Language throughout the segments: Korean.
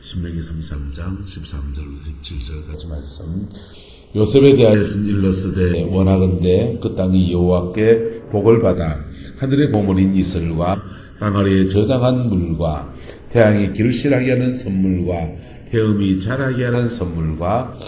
신명기 33장 13절부터 17절까지 말씀. 요셉에 대하여는 일렀으되 원하건대 그 땅이 여호와께 복을 받아 하늘의 보물인 이슬과 땅 아래에 저장한 물과 태양이 길실하게 하는 선물과 태음이 자라게 하는 선물과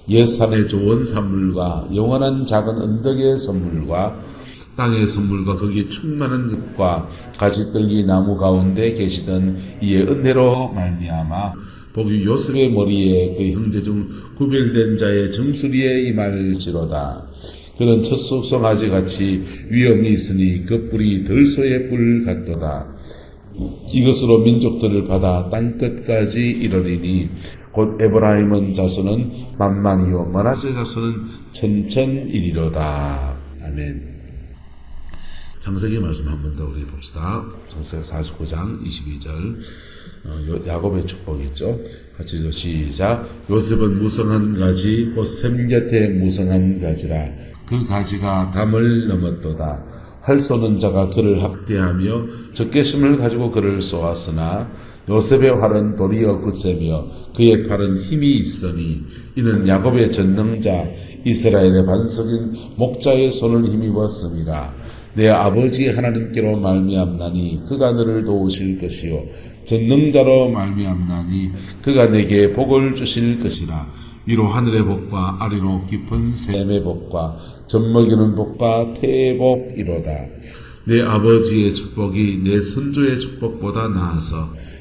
옛산의 좋은 산물과 영원한 작은 언덕의 선물과 땅의 선물과 거기에 충만한 잎과 가지떨기 나무 가운데 계시던 이의 은혜로 말미암아 복이 요셉의 머리에 그 형제 중 구별된 자의 정수리에 임할지로다. 그는 첫 숙성아지 같이 위엄이 있으니 그 뿔이 들소의 뿔 같도다. 이것으로 민족들을 받아 땅끝까지 이르리니 곧 에브라임은 자손은 만만이요 므낫세 자손은 천천이리로다. 아멘. 창세기 말씀 한 번 더 우리 봅시다. 창세기 49장 22절 야곱의 축복이죠. 같이 시작. 요셉은 무성한 가지 곧 샘 곁에 무성한 가지라. 그 가지가 담을 넘었도다. 활 쏘는 자가 그를 학대하며 적개심을 가지고 그를 쏘았으나 요셉의 활은 도리어 굳세며 그의 팔은 힘이 있으니 이는 야곱의 전능자 이스라엘의 반석인 목자의 손을 힘입었음이라. 내 아버지 하나님께로 말미암나니 그가 너를 도우실 것이요 전능자로 말미암나니 그가 내게 복을 주실 것이라. 위로 하늘의 복과 아래로 깊은 샘의 복과 젖먹이는 복과 태의 복이로다. 내 아버지의 축복이 내 선조의 축복보다 나아서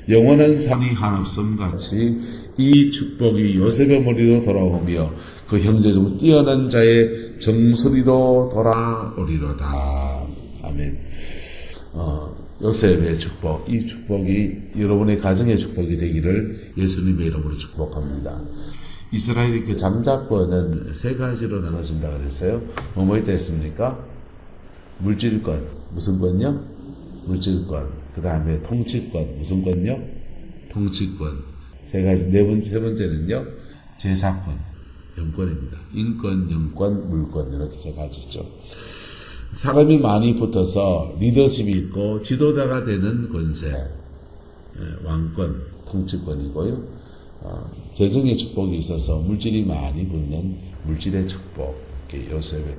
영원한 산이 한없음 같이 이 축복이 요셉의 머리로 돌아오며 그 형제 중 뛰어난 자의 정수리로 돌아오리로다. 아멘. 요셉의 축복, 이 축복이 여러분의 가정의 축복이 되기를 예수님의 이름으로 축복합니다. 이스라엘의 그 장자권은 세 가지로 나눠진다고 그랬어요. 뭐뭐 있다 했습니까? 물질권, 무슨 권요? 물질권. 그 다음에 통치권, 무슨 권요? 통치권. 세 가지, 세 번째는요? 제사권, 영권입니다. 인권, 영권, 물권, 이렇게 세 가지죠. 사람이 많이 붙어서 리더십이 있고 지도자가 되는 권세, 왕권, 통치권이고요. 재정의 축복이 있어서 물질이 많이 붙는 물질의 축복, 요셉의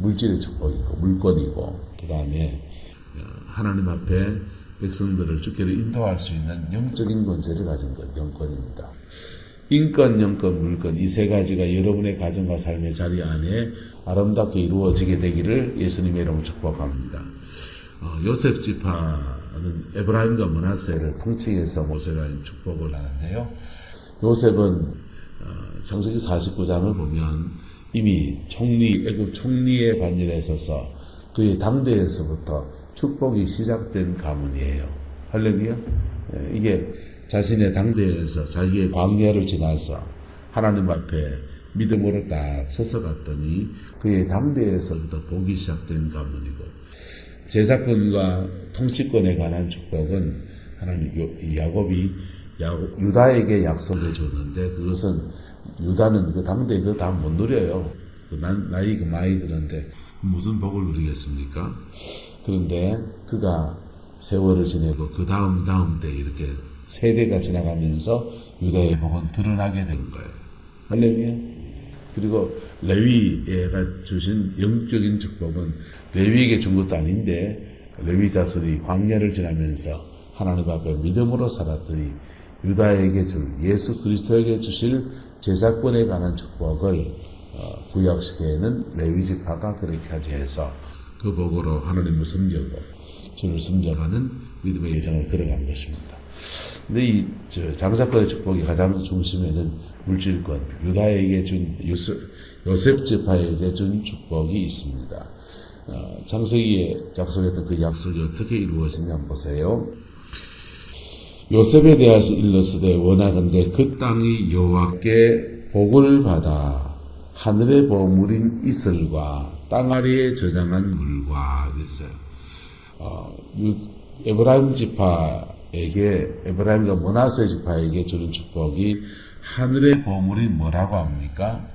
물질의 축복이 있고 물권이고, 그 다음에 하나님 앞에 백성들을 주께로 인도할 수 있는 영적인 권세를 가진 것, 영권입니다. 인권, 영권, 물권, 이 세 가지가 여러분의 가정과 삶의 자리 안에 아름답게 이루어지게 되기를 예수님의 이름으로 축복합니다. 요셉 지파는 에브라임과 므낫세를 통치해서 모세가 축복을 하는데요. 요셉은 창세기 49장을 보면 이미 애굽 총리의 반열에 있어서 그의 당대에서부터 축복이 시작된 가문이에요. 할렐루야. 이게 자신의 당대에서 자기의 광야를 지나서 하나님 앞에 믿음으로 딱 서서 갔더니 그의 당대에서부터 복이 시작된 가문이고, 제사권과 통치권에 관한 축복은 하나님 야곱이 유다에게 약속해 줬는데, 그것은 유다는 그 당대에 그거 다 못 누려요. 나이 많이 드는데 무슨 복을 누리겠습니까? 그런데 그가 세월을 지내고 그 다음 때 이렇게 세대가 지나가면서 유다의 복은 드러나게 된 거예요. 할렐루야. 그리고 레위가 주신 영적인 축복은 레위에게 준 것도 아닌데, 레위 자손이 광야를 지나면서 하나님 앞에 믿음으로 살았더니 유다에게 줄, 예수 그리스도에게 주실 제사권에 관한 축복을 구약 시대에는 레위 지파가 그렇게 하지 해서 그 복으로 하나님을 섬기고 주를 섬겨가는 믿음의 예정을 걸어간 것입니다. 근데 이 장자권의 축복이 가장 중심에는 물질권, 유다에게 준 요셉 지파에게 준 축복이 있습니다. 창세기에 약속했던 그 약속이 어떻게 이루어지냐 한번 보세요. 요셉에 대해서 일렀으되 원하건대 그 땅이 여호와께 복을 받아 하늘의 보물인 이슬과 땅 아래에 저장한 물과 그랬어요. 에브라임 지파에게, 에브라임과 므낫세 지파에게 주는 축복이 하늘의 보물이 뭐라고 합니까?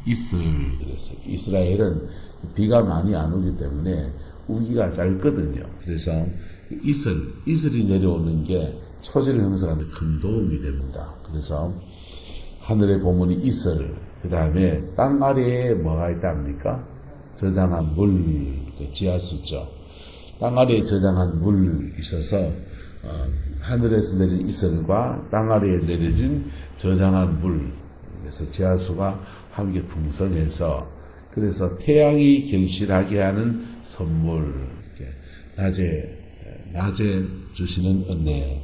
이슬. 그래서 이스라엘은 비가 많이 안 오기 때문에 우기가 짧거든요. 그래서 이슬이 내려오는 게 초지를 형성하는 큰 도움이 됩니다. 그래서 하늘에 보면이 이슬, 그 다음에 땅 아래에 뭐가 있답니까? 저장한 물, 지하수죠. 땅 아래에 저장한 물 있어서 하늘에서 내린 이슬과 땅 아래에 내려진 저장한 물, 그래서 지하수가 함께 풍성해서 그래서 태양이 결실하게 하는 선물, 낮에 주시는 은혜,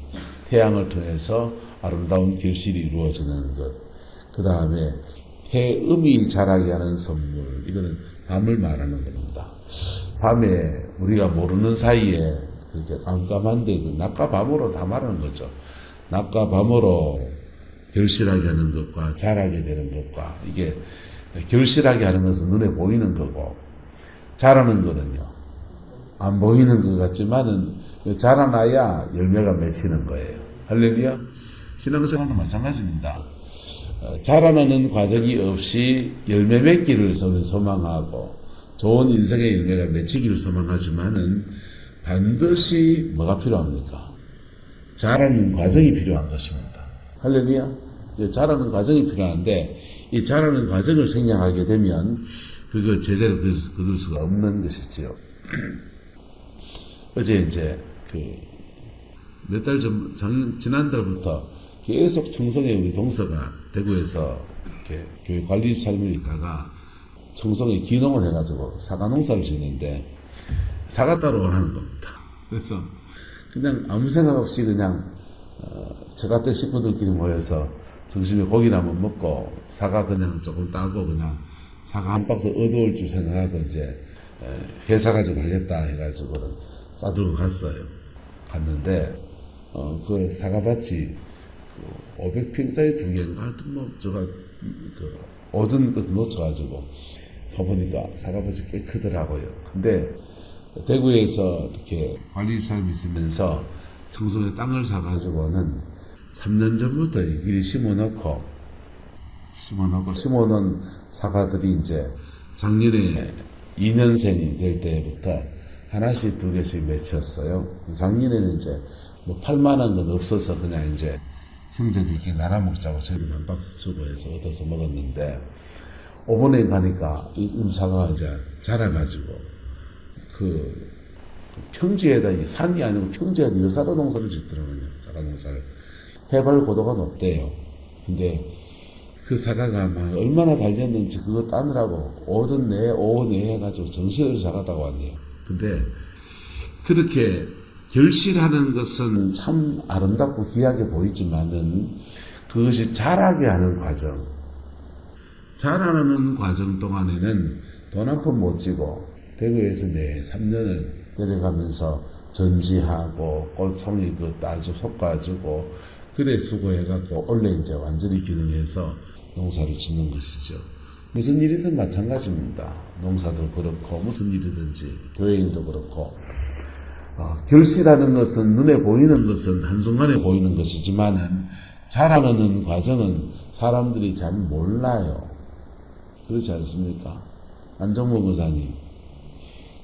태양을 통해서 아름다운 결실이 이루어지는 것, 그 다음에 해음이 자라게 하는 선물, 이거는 밤을 말하는 겁니다. 밤에 우리가 모르는 사이에 그렇게 깜깜한데 낮과 밤으로 다 말하는 거죠. 낮과 밤으로 결실하게 하는 것과 자라게 되는 것과, 이게 결실하게 하는 것은 눈에 보이는 거고 자라는 거는요 안 보이는 것 같지만은 자라나야 열매가 맺히는 거예요. 할렐루야. 신앙생활도 마찬가지입니다. 자라나는 과정이 없이 열매 맺기를 소망하고 좋은 인생의 열매가 맺히기를 소망하지만은 반드시 뭐가 필요합니까? 자라는 과정이 필요한 것입니다. 할렐루야. 자라는 과정이 필요한데 이 자라는 과정을 생략하게 되면 그거 제대로 거둘 수가 없는 것이지요. 어제 이제 몇 달 전, 지난달부터 계속 청송에 우리 동서가 대구에서 이렇게 교회 관리 삶을 있다가 청송에 기농을 해가지고 사과 농사를 짓는데 사과 따로 하는 겁니다. 그래서 그냥 아무 생각 없이 그냥 저 같은 식구들끼리 모여서 점심에 고기나 한번 먹고 사과 그냥 조금 따고 그냥 사과 한 박스 얻어올 줄 생각하고 이제 회사 가지고 가겠다 해가지고는 싸들고 갔어요. 갔는데 그 사과밭이 500평짜리 두 개인가 하여튼 뭐 제가 얻은 것을 놓쳐가지고 가보니까 사과밭이 꽤 크더라고요. 근데 대구에서 이렇게 관리집사람이 있으면서 청송에 땅을 사가지고는 3년 전부터 미리 심어놓은 사과들이 이제 작년에 2년생 될 때부터 하나씩 두 개씩 맺혔어요. 작년에는 이제 뭐 팔만한 건 없어서 그냥 이제 형제들끼리 나눠 먹자고 저희도 한 박스 주고 해서 얻어서 먹었는데 이번에 가니까 이 사과가 이제 자라가지고 그 평지에다 이게 산이 아니고 평지에다 여사로 농사를 짓더라고요. 사과 농사를. 해발 고도가 높대요. 근데 그 사과가 막 얼마나 달렸는지 그거 따느라고 오전 내에 오후 내에 해가지고 정신을 사갔다고 왔네요. 근데 그렇게 결실하는 것은 참 아름답고 귀하게 보이지만은 그것이 자라게 하는 과정, 자라는 과정 동안에는 돈 한 푼 못 쥐고 대구에서 3년을 내려가면서 전지하고 꽃송이 그 따주 솎아주고 그래 수고해갖고 원래 이제 완전히 기능해서 농사를 짓는 것이죠. 무슨 일이든 마찬가지입니다. 농사도 그렇고 무슨 일이든지 교회인도 그렇고 결실하는 것은 눈에 보이는 것은 한순간에 보이는 것이지만은 자라는 과정은 사람들이 잘 몰라요. 그렇지 않습니까? 안정모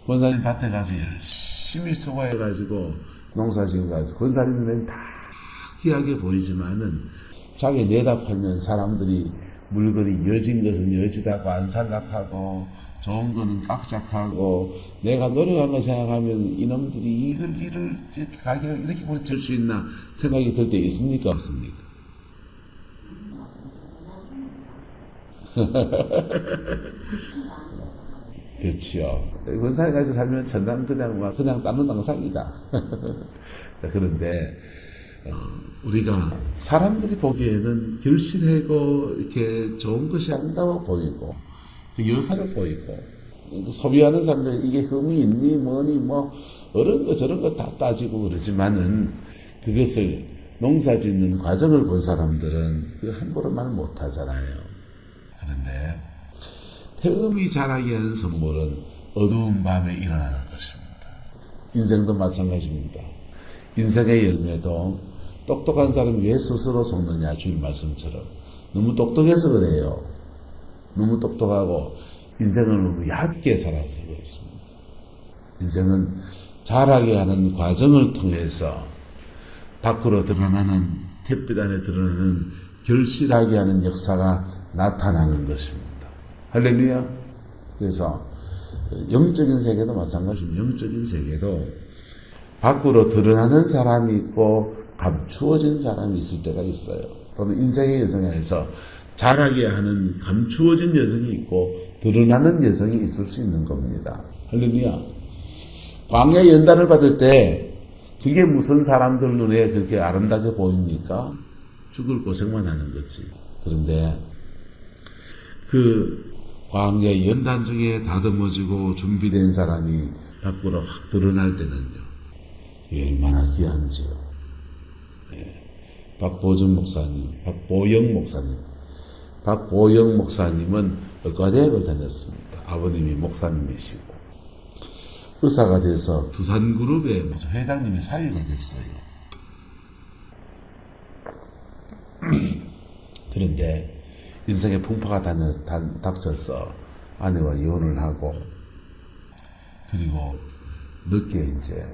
권사님 밭에 가서 열심히 수고해가지고 농사 지어가지고 권사님 눈엔 다 귀하게 보이지만은 자기 내다 팔면 사람들이 물건이 여진 것은 여지다고 안살락하고 좋은 거는 깍작하고 내가 노력한 거 생각하면 이놈들이 이를 가격을 이렇게 부딪힐 수 있나 생각이 들 때 있습니까? 없습니까? 그렇지요. 권사에 가서 살면 전당 그냥 따는 당상이다. 자, 그런데 우리가 사람들이 보기에는 결실하고 이렇게 좋은 것이 아름다워 보이고 여사로 보이고 소비하는 사람들 이게 흠이 있니 뭐니 뭐 이런 거 저런 거 다 따지고 그러지만은 그것을 농사 짓는 과정을 본 사람들은 그 함부로 말 못하잖아요. 그런데 태음이 자라게 하는 선물은 어두운 밤에 일어나는 것입니다. 인생도 마찬가지입니다. 인생의 열매도 똑똑한 사람이 왜 스스로 속느냐 주님 말씀처럼 너무 똑똑해서 그래요. 너무 똑똑하고 인생을 너무 얕게 살아서 그렇습니다. 인생은 자라게 하는 과정을 통해서 밖으로 드러나는, 햇빛 안에 드러나는 결실하게 하는 역사가 나타나는 것입니다. 할렐루야. 그래서 영적인 세계도 마찬가지입니다. 영적인 세계도 밖으로 드러나는 사람이 있고 감추어진 사람이 있을 때가 있어요. 또는 인생의 여정에서 자라게 하는 감추어진 여정이 있고 드러나는 여정이 있을 수 있는 겁니다. 할렐루야. 광야 연단을 받을 때 그게 무슨 사람들 눈에 그렇게 아름답게 보입니까? 죽을 고생만 하는 거지. 그런데 그 광야 연단 중에 다듬어지고 준비된 사람이 밖으로 확 드러날 때는요, 얼마나 귀한지요. 네. 박보영 목사님은 의과대학을 다녔습니다. 아버님이 목사님이시고 의사가 돼서 두산그룹의 회장님이 사위가 됐어요. 그런데 인생의 풍파가 닥쳐서 아내와 이혼을 하고, 그리고 늦게 이제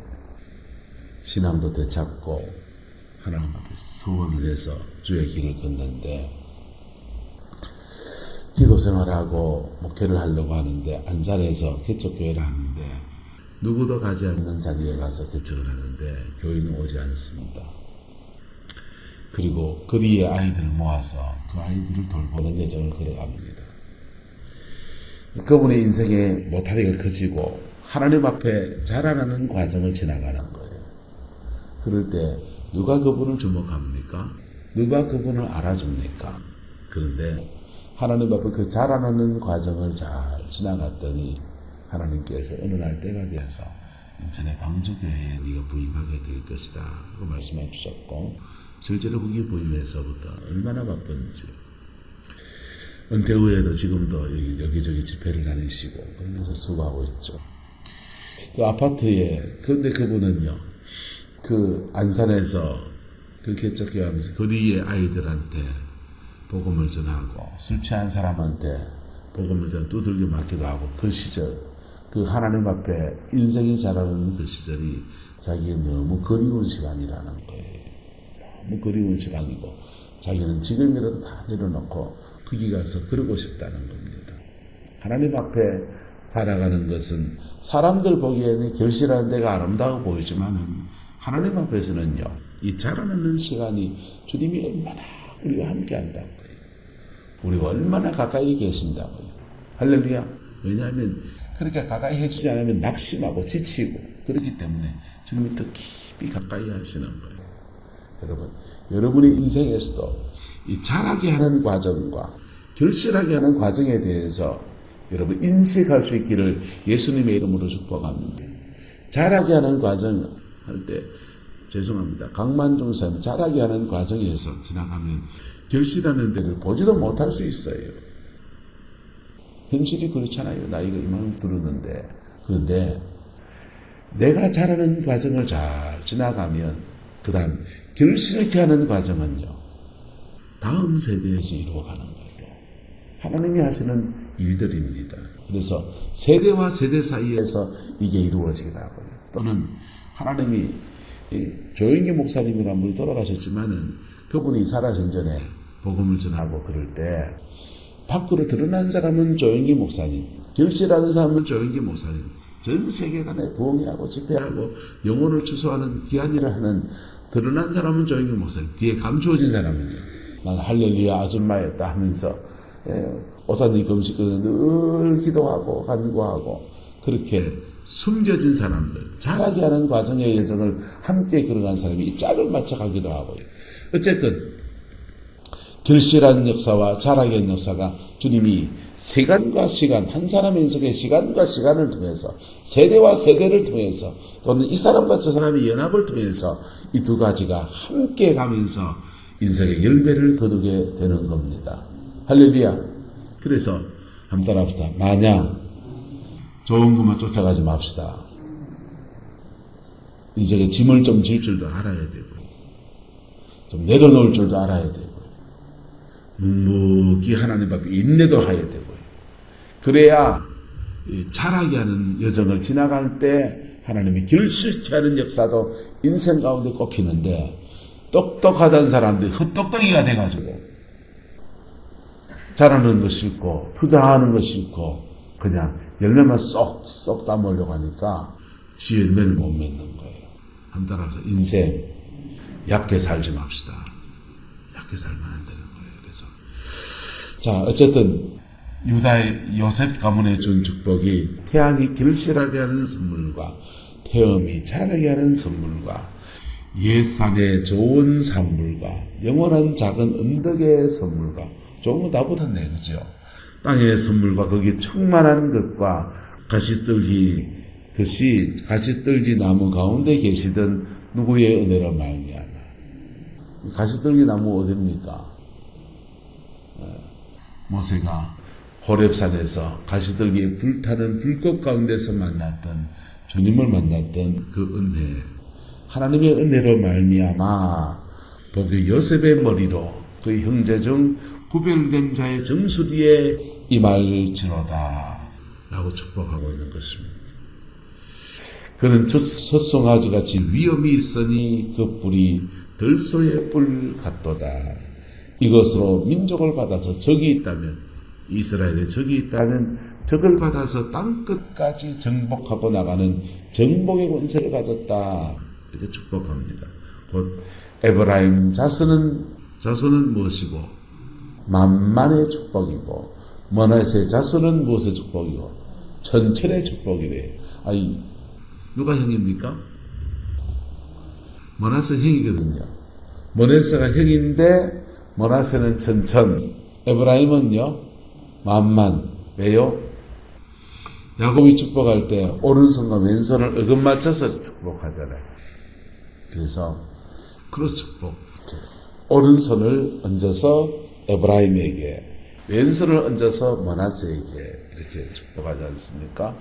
신앙도 되찾고 하나님 앞에 소원을 해서 주의 길을 걷는데, 기도 생활하고 목회를 하려고 하는데 안산에서 개척교회를 하는데 누구도 가지 않는 자리에 가서 개척을 하는데 교인은 오지 않습니다. 그리고 거리의 아이들을 모아서 그 아이들을 돌보는 여정을 걸어갑니다. 그분의 인생에 모타리가 커지고 하나님 앞에 자라나는 과정을 지나가는 거예요. 그럴 때 누가 그분을 주목합니까? 누가 그분을 알아줍니까? 그런데 하나님 앞에 그 자라나는 과정을 잘 지나갔더니 하나님께서 어느 날 때가 되어서 인천의 방주교회에 네가 부임하게 될 것이다 그 말씀해 주셨고, 실제로 그게 부임해서부터 얼마나 바쁜지, 은퇴 후에도 지금도 여기저기 집회를 다니시고 그러면서 수고하고 있죠. 그 아파트에, 그런데 그분은요, 그 안산에서 그 개척교회 하면서 거리의 아이들한테 복음을 전하고 술 취한 사람한테 복음을 두들겨 맞기도 하고, 그 시절, 그 하나님 앞에 인생이 자라는 그 시절이 자기가 너무 그리운 시간이라는 거예요. 너무 그리운 시간이고 자기는 지금이라도 다 내려놓고 거기 가서 그러고 싶다는 겁니다. 하나님 앞에 살아가는 것은 사람들 보기에는 결실하는 데가 아름다워 보이지만은 하나님 앞에서는요, 이 자라나는 시간이 주님이 얼마나 우리와 함께 한다고요. 우리가 얼마나 가까이 계신다고요. 할렐루야. 왜냐하면 그렇게 가까이 해주지 않으면 낙심하고 지치고 그렇기 때문에 주님이 더 깊이 가까이 하시는 거예요. 여러분, 여러분의 인생에서도 이 자라게 하는 과정과 결실하게 하는 과정에 대해서 여러분 인식할 수 있기를 예수님의 이름으로 축복합니다. 자라게 하는 과정 할 때, 죄송합니다, 강만중 사님, 자라게 하는 과정에서 지나가면 결실하는 데를 보지도 못할 수 있어요. 현실이 그렇잖아요. 나이가 이만큼 들었는데. 그런데 내가 자라는 과정을 잘 지나가면 그 다음 결실케 하는 과정은요, 다음 세대에서 이루어가는 거예요. 하나님이 하시는 일들입니다. 그래서 세대와 세대 사이에서 이게 이루어지기도 하고요. 또는 하나님이, 조영기 목사님이라는 분이 돌아가셨지만은 그분이 살아생 전에 복음을 전하고 그럴 때 밖으로 드러난 사람은 조영기 목사님, 결실하는 사람은 조영기 목사님, 전 세계관에 부흥하고 집회하고 영혼을 추수하는 귀한 일을 하는 드러난 사람은 조영기 목사님, 뒤에 감추어진 사람은요, 난 할렐루야 아줌마였다 하면서 오사님 금식을 늘 기도하고 간구하고 그렇게 숨겨진 사람들, 자라게 하는 과정의 여정을 함께 걸어간 사람이 이 짝을 맞춰가기도 하고요. 어쨌든 결실한 역사와 자라게 하는 역사가 주님이 시간과 시간, 한 사람의 인생의 시간과 시간을 통해서, 세대와 세대를 통해서, 또는 이 사람과 저 사람의 연합을 통해서 이 두 가지가 함께 가면서 인생의 열매를 거두게 되는 겁니다. 할렐루야. 그래서 한번 따라합시다. 마냥 좋은 것만 쫓아가지 맙시다. 인생의 짐을 좀 질 줄도 알아야 되고, 좀 내려놓을 줄도 알아야 되고, 묵묵히 하나님 앞에 인내도 해야 되고요. 그래야 자라게 하는 여정을 지나갈 때 하나님이 결실케 하는 역사도 인생 가운데 꼽히는데, 똑똑하던 사람들이 헛똑똑이가 돼가지고 자라는 거 싫고 투자하는 거 싫고 그냥 열매만 쏙쏙 따먹으려고 하니까 지 열매를 못 맺는 거예요. 한 따라서 인생 약게 살지 맙시다. 약게 살면 안 되는 거예요. 그래서 자 어쨌든 유다의 요셉 가문에 준 축복이 태양이 길실하게 하는 선물과 태음이 자라게 하는 선물과 옛산의 좋은 산물과 영원한 작은 언덕의 선물과 좋은 거 다 붙었네, 그죠? 땅의 선물과 거기 충만한 것과 가시떨기 듯이 가시떨기 나무 가운데 계시던 누구의 은혜로 말미암아. 가시떨기 나무 어딥니까? 모세가 호렙산에서 가시떨기에 불타는 불꽃 가운데서 만났던 주님을 만났던 그 은혜, 하나님의 은혜로 말미암아 보기 요셉의 머리로 그 형제 중 구별된 자의 정수리에 임할지로다 라고 축복하고 있는 것입니다. 그는 젖송아지 같이 위엄이 있으니 그 뿔이 들소의 뿔 같도다. 이것으로 민족을 받아서 적이 있다면, 이스라엘에 적이 있다면 적을 받아서 땅끝까지 정복하고 나가는 정복의 권세를 가졌다. 이렇게 축복합니다. 곧 에브라임 자손은 무엇이고 만만의 축복이고 머나세 자손은 무엇의 축복이고 천천의 축복이래. 아니 누가 형입니까? 머나세 형이거든요. 머나세가 형인데 머나세는 천천, 에브라임은요 만만. 왜요? 야곱이 축복할 때 오른손과 왼손을 어긋맞춰서 축복하잖아요. 그래서 크로스 축복. 오른손을 얹어서 에브라임에게, 왼손을 얹어서 머나세에게 이렇게 축복하지 않습니까?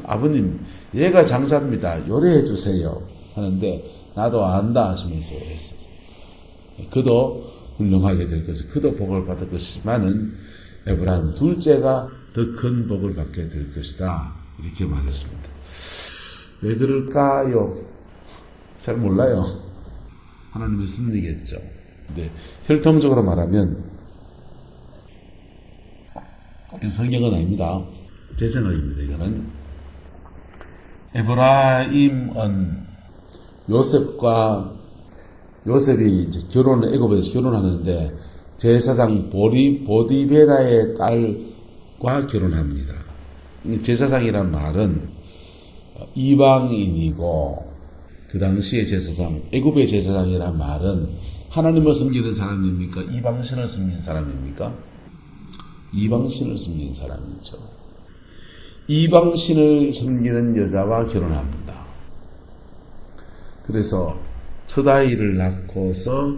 아버님, 얘가 장자입니다. 요리해 주세요. 하는데 나도 안다 하시면서 했었어요. 그도 훌륭하게 될 것을, 그도 복을 받을 것이지만은 에브라임 둘째가 더 큰 복을 받게 될 것이다. 이렇게 말했습니다. 왜 그럴까요? 잘 몰라요. 하나님의 섭리겠죠. 근데 혈통적으로 말하면 성경은 아닙니다. 제 생각입니다. 이거는 에브라임은 요셉이 이제 애굽에서 결혼하는데 제사장 보디베라의 딸과 결혼합니다. 제사장이란 말은 이방인이고, 그 당시의 제사장, 애굽의 제사장이란 말은 하나님을 섬기는 사람입니까? 이방신을 섬기는 사람입니까? 이방신을 섬기는 사람이죠. 이방신을 섬기는 여자와 결혼합니다. 그래서 첫 아이를 낳고서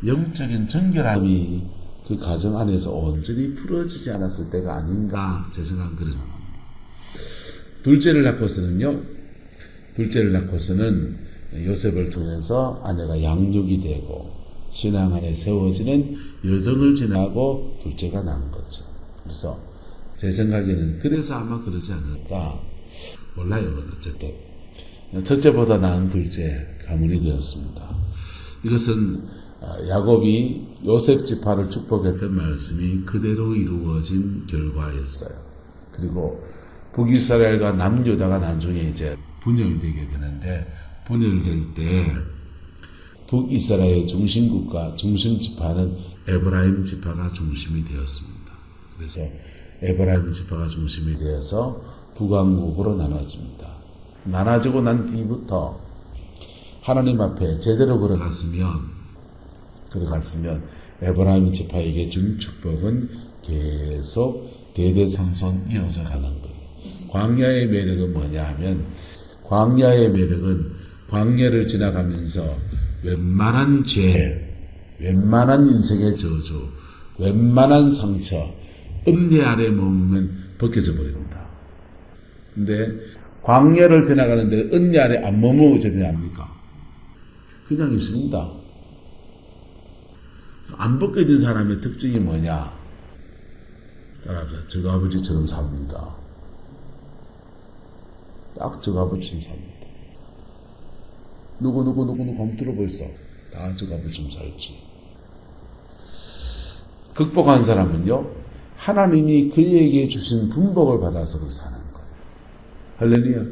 영적인 정결함이 그 가정 안에서 온전히 풀어지지 않았을 때가 아닌가, 제 생각은 그런 생각입니다. 둘째를 낳고서는 요셉을 통해서 아내가 양육이 되고 신앙 안에 세워지는 여정을 지나고 둘째가 난 거죠. 그래서 제 생각에는 그래서 아마 그러지 않을까 몰라요. 어쨌든 첫째보다 나은 둘째 가문이 되었습니다. 이것은 야곱이 요셉 지파를 축복했던 말씀이 그대로 이루어진 결과였어요. 그리고 북이스라엘과 남유다가 나중에 이제 분열되게 되는데, 분열될 때 북이스라엘 중심국가, 중심지파는 에브라임 지파가 중심이 되었습니다. 그래서 에브라임 지파가 중심이 되어서 북왕국으로 나눠집니다. 나눠지고 난 뒤부터 하나님 앞에 제대로 걸어갔으면 에브라임 지파에게 준 축복은 계속 대대손손 이어져 가는 거예요. 광야의 매력은 뭐냐 하면, 광야의 매력은 광야를 지나가면서 웬만한 죄, 웬만한 인생의 저주, 웬만한 상처, 음내 아래 머무면 벗겨져 버립니다. 근데 광야를 지나가는데 음내 아래 안 머무르게 되냐합니까? 그냥 있습니다. 안 벗겨진 사람의 특징이 뭐냐? 따라서 저 아버지처럼 삽니다. 딱 저 아버지처럼 삽니다. 누구 한번 들어보있어. 다 저 값을 좀 살지. 극복한 사람은요, 하나님이 그에게 주신 분복을 받아서 그걸 사는 거예요. 할렐루야.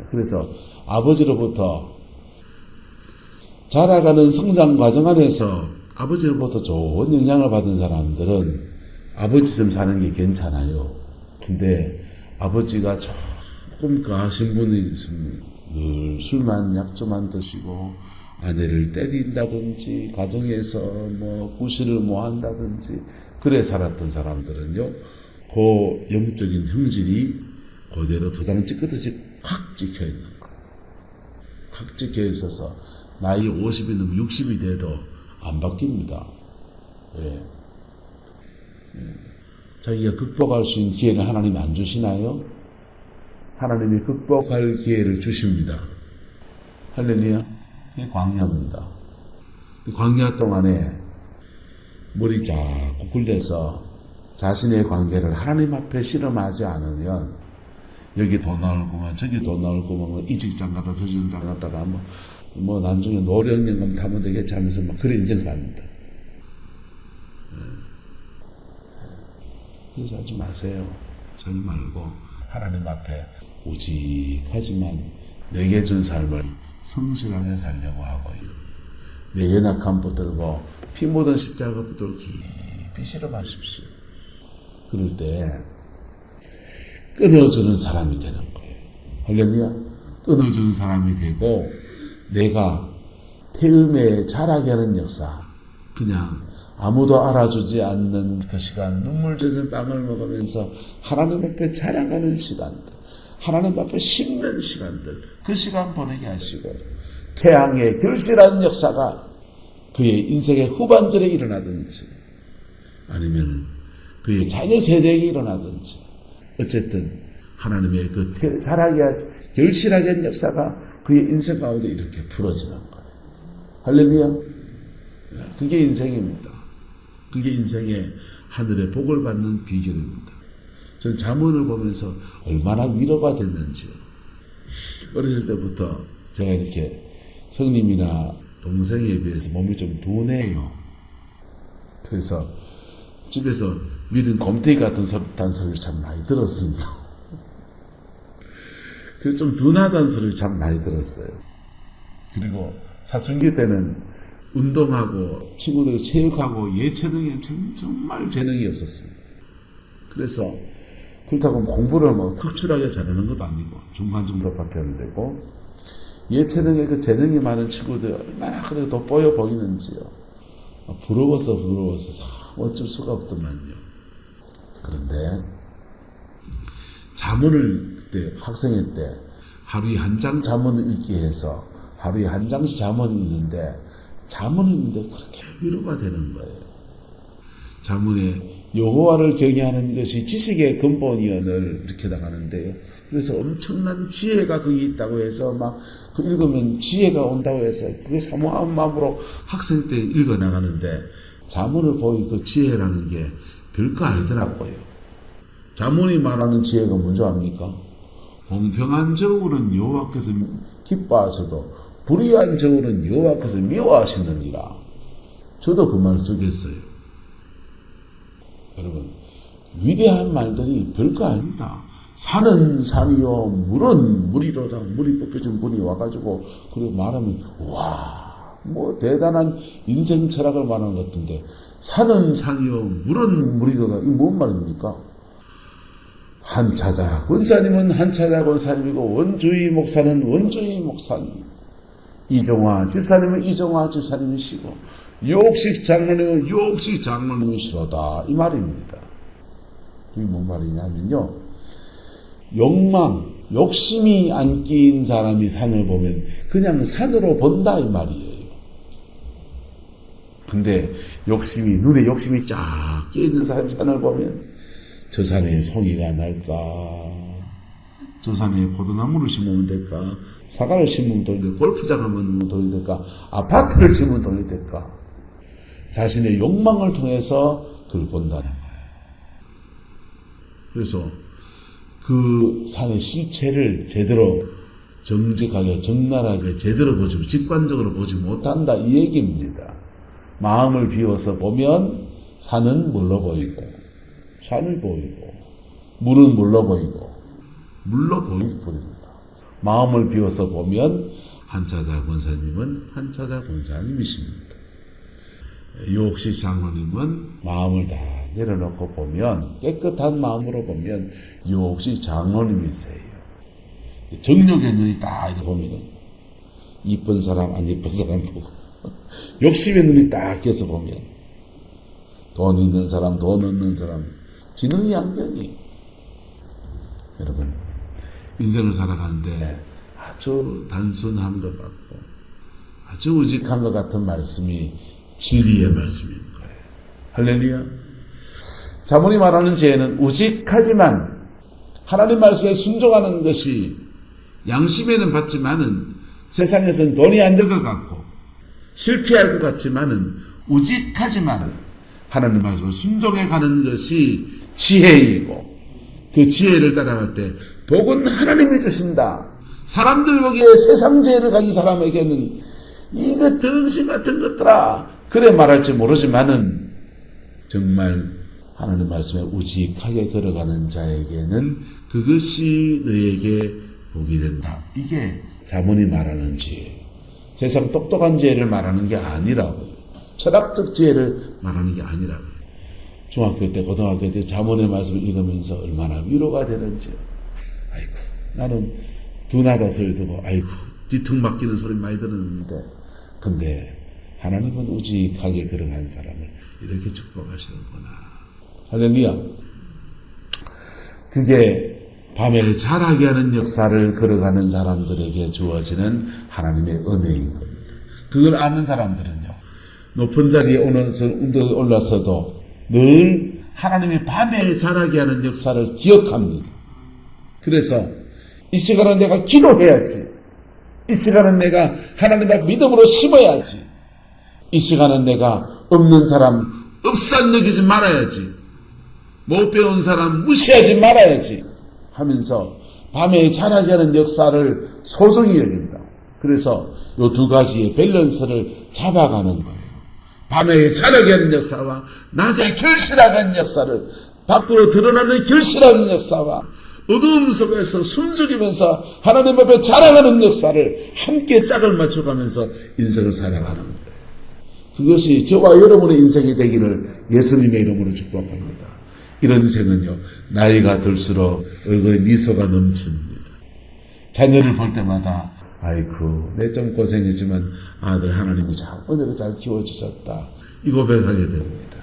그래서 아버지로부터 자라가는 성장 과정 안에서 아버지로부터 좋은 영향을 받은 사람들은 아버지처럼 사는 게 괜찮아요. 근데 아버지가 조금 가신 분이 있으면 늘 술만 약주만 드시고 아내를 때린다든지 가정에서 뭐 구실을 뭐 한다든지 그래 살았던 사람들은요, 그 영적인 형질이 그대로 도장 찍듯이 확 찍혀 있는 거예요. 확 찍혀 있어서 나이 50이 넘으면 60이 돼도 안 바뀝니다. 예. 자기가 극복할 수 있는 기회를 하나님이 안 주시나요? 하나님이 극복할 기회를 주십니다. 할렐루야. 그게 광야입니다. 광야 동안에 머리 자꾸 굴려서 자신의 관계를 하나님 앞에 실험하지 않으면 여기 돈 나올 거면 저기 돈 나올 거면 이 직장 갔다 저 직장 갔다가 뭐 나중에 노령연금 타면 되겠지 하면서 막 그런 인생 삽니다. 그래서 하지 마세요. 하지 말고 하나님 앞에 오직하지만 내게 준 삶을 성실하게 살려고 하고요. 내 연약함 붙들고 피 묻은 십자가 붙들고 깊이 실험하십시오. 그럴 때 끊어주는 사람이 되는 거예요. 할렐루야. 끊어주는 사람이 되고 내가 태음에 자라게 하는 역사, 그냥 아무도 알아주지 않는 그 시간, 눈물 젖은 빵을 먹으면서 하나님 앞에 자라가는 시간들, 하나님 앞에 심는 시간들, 그 시간 보내게 하시고 태양의 결실하는 역사가 그의 인생의 후반절에 일어나든지 아니면 그의 자녀 세대에 일어나든지 어쨌든 하나님의 그 자라게 결실하게 한 역사가 그의 인생 가운데 이렇게 풀어지는 거예요. 할렐루야. 그게 인생입니다. 그게 인생의 하늘의 복을 받는 비결입니다. 저는 잠언을 보면서 얼마나 위로가 됐는지요. 어렸을 때부터 제가 이렇게 형님이나 동생에 비해서 몸이 좀 둔해요. 그래서 집에서 미린 곰탱이 같은 단소리를 참 많이 들었습니다. 그래서 좀 둔하다는 소리를 참 많이 들었어요. 그리고 사춘기 때는 운동하고 친구들이 체육하고 예체능에 정말 재능이 없었습니다. 그래서 그렇다고 공부를 뭐 특출하게 잘하는 것도 아니고 중간 정도밖에 안 되고 예체능에 그 재능이 많은 친구들이 얼마나 그래도 돋보여 보이는지요. 부러워서 어쩔 수가 없더만요. 그런데 잠언을 그때 학생회 때 하루에 한 장 잠언을 읽기 해서 하루에 한 장씩 잠언을 읽는데 잠언을 읽는데 그렇게 위로가 되는 거예요. 잠언에 여호와를 경외하는 것이 지식의 근본이언을 이렇게 나가는데요. 그래서 엄청난 지혜가 거기 있다고 해서 막 그 읽으면 지혜가 온다고 해서 그게 사모한 마음으로 학생 때 읽어 나가는데 잠언을 보니 그 지혜라는 게 별거 아니더라고요. 잠언이 말하는 지혜가 뭔지 압니까? 공평한 저울은 여호와께서 기뻐하셔도 불의한 저울은 여호와께서 미워하시느니라. 저도 그 말 쓰겠어요. 여러분, 위대한 말들이 별거 아닙니다. 산은 산이요, 물은 물이로다. 물이 벗겨진 분이 와가지고 그리고 말하면 와, 뭐 대단한 인생 철학을 말하는 것 같은데 산은 산이요, 물은 물이로다. 이게 뭔 말입니까? 한차자 권사님은 한차자 권사님이고 원주의 목사는 원주의 목사님, 이종화 집사님은 이종화 집사님이시고 유옥식 장로님은 유옥식 장로님이시로다. 이 말입니다. 이게 뭔 말이냐면요, 욕심이 안 끼인 사람이 산을 보면 그냥 산으로 본다 이 말이에요. 근데 눈에 욕심이 쫙 끼어있는 사람이 산을 보면 저 산에 송이가 날까, 저 산에 포도나무를 심으면 될까, 사과를 심으면 돈이 될까, 골프장을 만들면 돈이 될까, 아파트를 지으면 돈이 될까, 자신의 욕망을 통해서 그걸 본다는 거예요. 그래서 그 산의 실체를 제대로 정직하게 적나라하게 제대로 보지 직관적으로 보지 못한다 이 얘기입니다. 마음을 비워서 보면 산은 물러 보이고 산을 보이고 물은 물러 보이고 물러 보입니다. 마음을 비워서 보면 한차자 권사님은 한차자 권사님이십니다. 유옥시 장로님은 마음을 다 내려놓고 보면 깨끗한 마음으로 보면 유옥시 장로님이세요. 정욕의 눈이 딱 이렇게 보면은 이쁜 사람 안 이쁜 사람 보고 욕심의 눈이 딱 껴서 보면 돈 있는 사람 돈 없는 사람 지능이 안경이 여러분 인생을 살아가는데 아주 단순한 것 같고 아주 우직한 것 같은 말씀이 진리의 말씀인 거예요. 할렐루야. 자문이 말하는 죄는 우직하지만 하나님 말씀에 순종하는 것이 양심에는 받지만은 세상에서는 돈이 안 될 것 같고 실패할 것 같지만은 우직하지만 하나님 말씀을 순종해 가는 것이 지혜이고 그 지혜를 따라갈 때 복은 하나님이 주신다. 사람들 보기에 세상 지혜를 가진 사람에게는 이거 덩신 같은 것들아 그래 말할지 모르지만은 정말 하나님 말씀에 우직하게 걸어가는 자에게는 그것이 너에게 복이 된다. 이게 자문이 말하는 지혜. 세상 똑똑한 지혜를 말하는 게 아니라고요. 철학적 지혜를 말하는 게 아니라고요. 중학교 때 고등학교 때 자문의 말씀을 읽으면서 얼마나 위로가 되는지요. 아이고 나는 두나다 소리 듣고 아이고 뒤퉁 막히는 소리 많이 들었는데 근데 하나님은 우직하게 걸어간 사람을 이렇게 축복하시는구나. 할렐루야. 그게 밤에 자라게 하는 역사를 걸어가는 사람들에게 주어지는 하나님의 은혜인 겁니다. 그걸 아는 사람들은요. 높은 자리에 올라서도 늘 하나님의 밤에 자라게 하는 역사를 기억합니다. 그래서 이 시간은 내가 기도해야지. 이 시간은 내가 하나님의 믿음으로 심어야지. 이 시간은 내가 없는 사람 없산 여기지 말아야지. 못 배운 사람 무시하지 말아야지 하면서 밤에 자라게 하는 역사를 소중히 여긴다. 그래서 이 두 가지의 밸런스를 잡아가는 거예요. 밤에 자라게 하는 역사와 낮에 결실하는 역사를 밖으로 드러나는 결실하는 역사와 어두움 속에서 숨죽이면서 하나님 앞에 자라가는 역사를 함께 짝을 맞춰가면서 인생을 살아가는 거예요. 그것이 저와 여러분의 인생이 되기를 예수님의 이름으로 축복합니다. 이런 인생은요, 나이가 들수록 얼굴에 미소가 넘칩니다. 자녀를 볼 때마다 아이고 내 좀 고생했지만 아들 하나님이 참 은혜를 잘 키워주셨다. 이 고백하게 됩니다.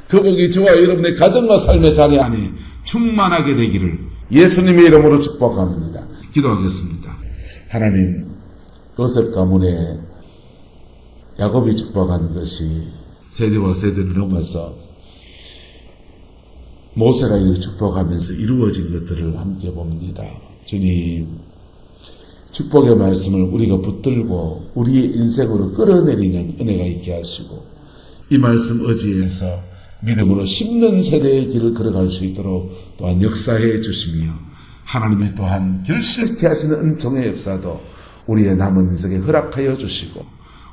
그 복이 저와 여러분의 가정과 삶의 자리 안에 충만하게 되기를 예수님의 이름으로 축복합니다. 기도하겠습니다. 하나님, 요셉 가문에 야곱이 축복한 것이 세대와 세대를 넘어서 모세가 이렇게 축복하면서 이루어진 것들을 함께 봅니다. 주님, 축복의 말씀을 우리가 붙들고 우리의 인생으로 끌어내리는 은혜가 있게 하시고 이 말씀 의지에서 믿음으로 심는 세대의 길을 걸어갈 수 있도록 또한 역사해 주시며 하나님이 또한 결실케 하시는 은총의 역사도 우리의 남은 인생에 허락하여 주시고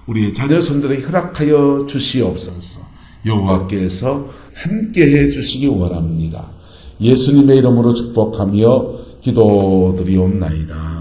우리의 자녀손들에게 허락하여 주시옵소서. 여호와께서 함께해 주시기 원합니다. 예수님의 이름으로 축복하며 기도드리옵나이다.